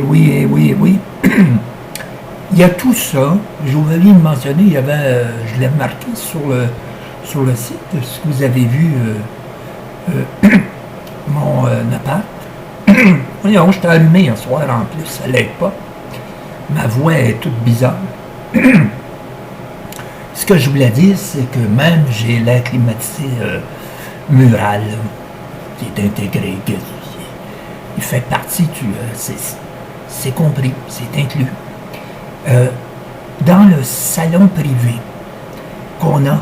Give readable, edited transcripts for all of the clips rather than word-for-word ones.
oui, oui, oui. Il y a tout ça. J'ai oublié de mentionner, il y avait, je l'ai marqué sur le site, ce que vous avez vu, mon appart. Voyons, j'étais allumé un soir en plus, ça l'aide pas. Ma voix est toute bizarre. Ce que je voulais dire, c'est que même j'ai l'air climatisé mural, là, qui est intégré, il fait partie c'est compris, c'est inclus. Dans le salon privé qu'on a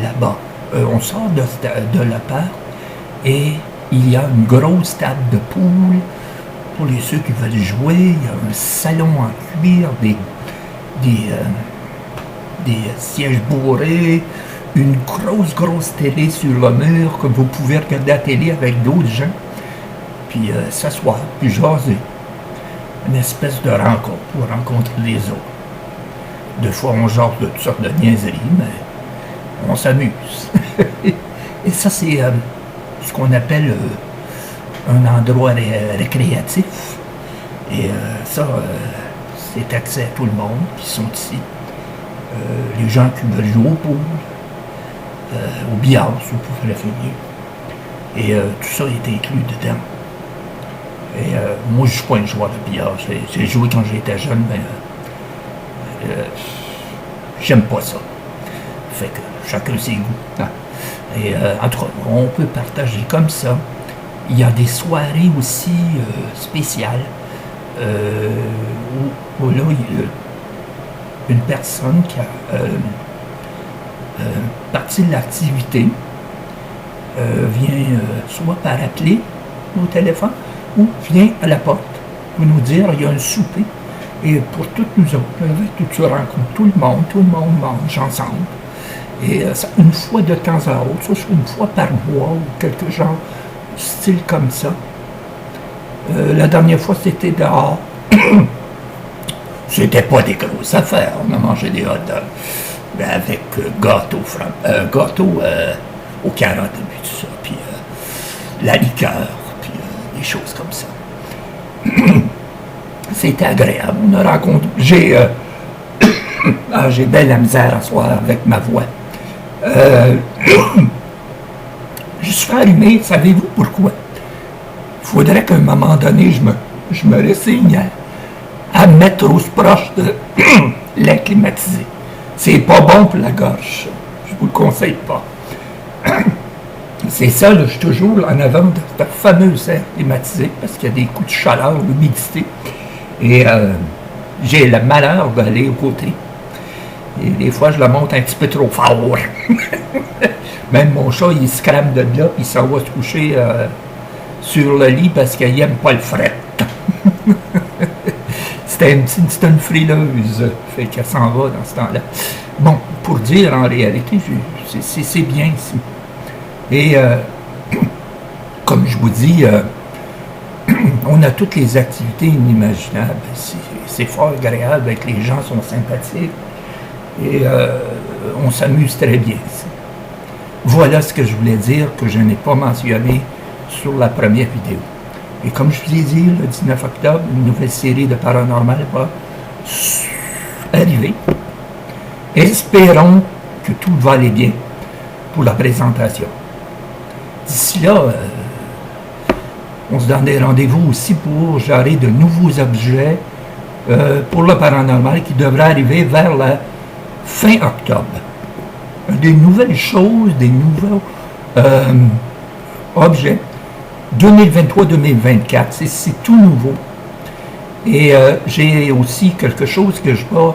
là-bas, on sort de l'appart et il y a une grosse table de poule pour ceux qui veulent jouer. Il y a un salon en cuir, des sièges bourrés, une grosse télé sur le mur que vous pouvez regarder la télé avec d'autres gens, puis s'asseoir, puis jaser. Une espèce de rencontre pour rencontrer les autres. Des fois, on jase de toutes sortes de niaiseries, mais on s'amuse. Et ça, c'est ce qu'on appelle un endroit récréatif. Et ça, c'est accès à tout le monde qui sont ici. Les gens qui veulent jouer au pool, au billard, si vous préférez. Et tout ça est inclus dedans. Et moi, je ne suis pas un joueur de billard. J'ai joué quand j'étais jeune, mais j'aime pas ça. Fait que chacun ses goûts. Hein. Et en tout cas, on peut partager comme ça. Il y a des soirées aussi spéciales où là, il y a une personne qui a partie de l'activité vient soit par appelé au téléphone ou vient à la porte pour nous dire il y a un souper. Et pour toutes nous autres, tu rencontres tout le monde mange ensemble. Et ça, une fois de temps à autre, ça, une fois par mois ou quelque genre, style comme ça. La dernière fois, c'était dehors. C'était pas des grosses affaires. On a mangé des hot dogs. Mais avec gâteau aux carottes et tout ça. Puis la liqueur, puis des choses comme ça. C'était agréable. On a rencontré. J'ai belle la misère à soir avec ma voix. Je suis fait allumer, savez-vous pourquoi? Il faudrait qu'à un moment donné, je me résigne à me mettre trop proche de l'air climatisé. C'est pas bon pour la gorge. Je vous le conseille pas. C'est ça, là, je suis toujours en avant de cette fameuse air climatisé parce qu'il y a des coups de chaleur, d'humidité. Et j'ai le malheur d'aller aux côtés. Et des fois, je la monte un petit peu trop fort. Même mon chat, il se crame de là, puis il s'en va se coucher sur le lit parce qu'il n'aime pas le fret. C'est une frileuse, fait qu'elle s'en va dans ce temps-là. Bon, pour dire, en réalité, c'est bien ici. Et comme je vous dis, on a toutes les activités inimaginables. C'est fort agréable, avec les gens sont sympathiques. Et on s'amuse très bien ici. Voilà ce que je voulais dire, que je n'ai pas mentionné sur la première vidéo. Et comme je vous ai dit, le 19 octobre, une nouvelle série de Paranormal va arriver. Espérons que tout va aller bien pour la présentation. D'ici là, on se donne des rendez-vous aussi pour gérer de nouveaux objets pour le paranormal qui devrait arriver vers la fin octobre. Des nouvelles choses, des nouveaux objets. 2023-2024, c'est tout nouveau. Et j'ai aussi quelque chose que je vais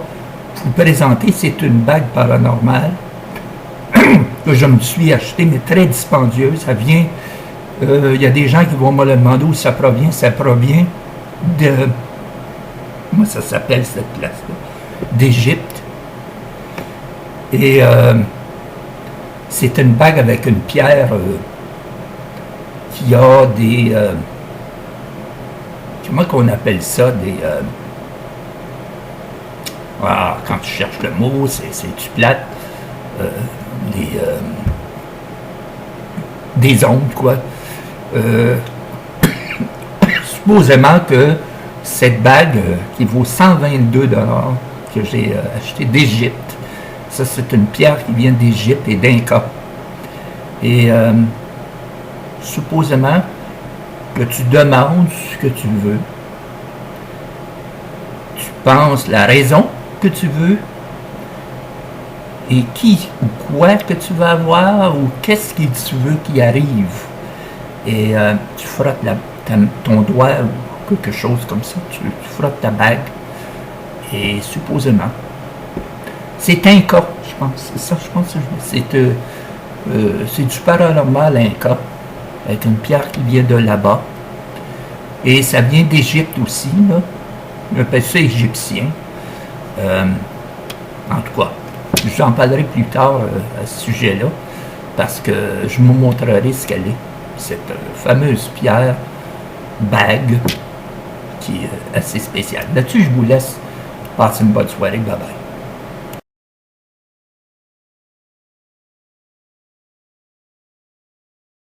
vous présenter, c'est une bague paranormale que je me suis achetée, mais très dispendieuse. Ça vient, il y a des gens qui vont me le demander où ça provient. Ça provient de, comment ça s'appelle cette place-là? D'Égypte. Et c'est une bague avec une pierre qui a des... comment qu'on appelle ça? Quand tu cherches le mot, c'est-tu plate? Des ondes, quoi. Supposément que cette bague qui vaut 122 $ que j'ai acheté d'Égypte. Ça, c'est une pierre qui vient d'Égypte et d'Inca. Et supposément que tu demandes ce que tu veux, tu penses la raison que tu veux, et qui ou quoi que tu veux avoir, ou qu'est-ce que tu veux qui arrive. Et tu frottes ton doigt ou quelque chose comme ça, tu frottes ta bague, et supposément, c'est Inca, je pense, c'est ça, je pense, c'est du paranormal Inca, avec une pierre qui vient de là-bas, et ça vient d'Égypte aussi, là, on appelle ça égyptien, en tout cas, j'en parlerai plus tard à ce sujet-là, parce que je vous montrerai ce qu'elle est, cette fameuse pierre bague qui est assez spéciale. Là-dessus, je vous laisse passer une bonne soirée. Bye bye.